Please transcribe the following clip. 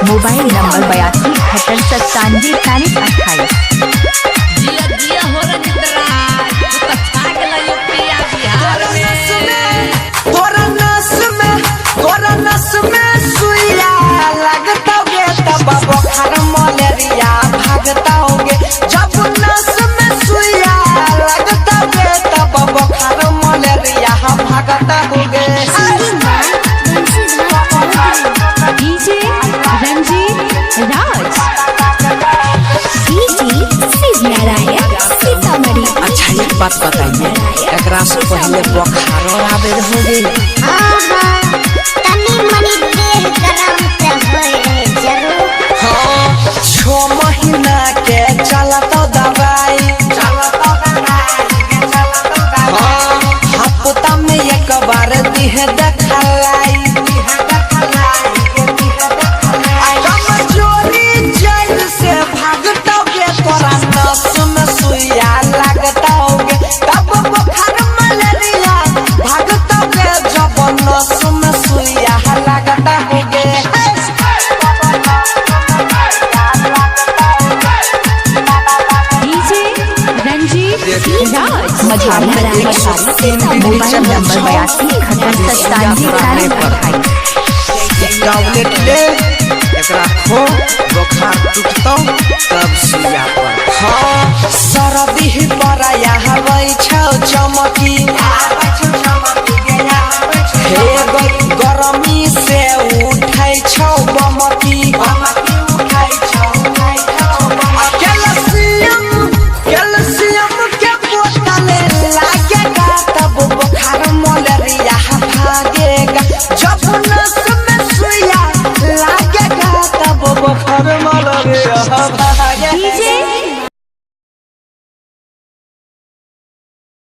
mobile number 82 बात बताइए एकरा से पहले बुखार आवे हो गई तनी मनी देर गरम ते होए जरूर हां 6 महीना के चलत दवाई हफ्ता में एक बार दिह देखलाई कमजोरी जल से भागता के तोरा नस में सुइया लगता मोबाइल नंबर 82 बुखार टूटतो तब सुइया पर हाँ सरदी पर यहाँ चमकी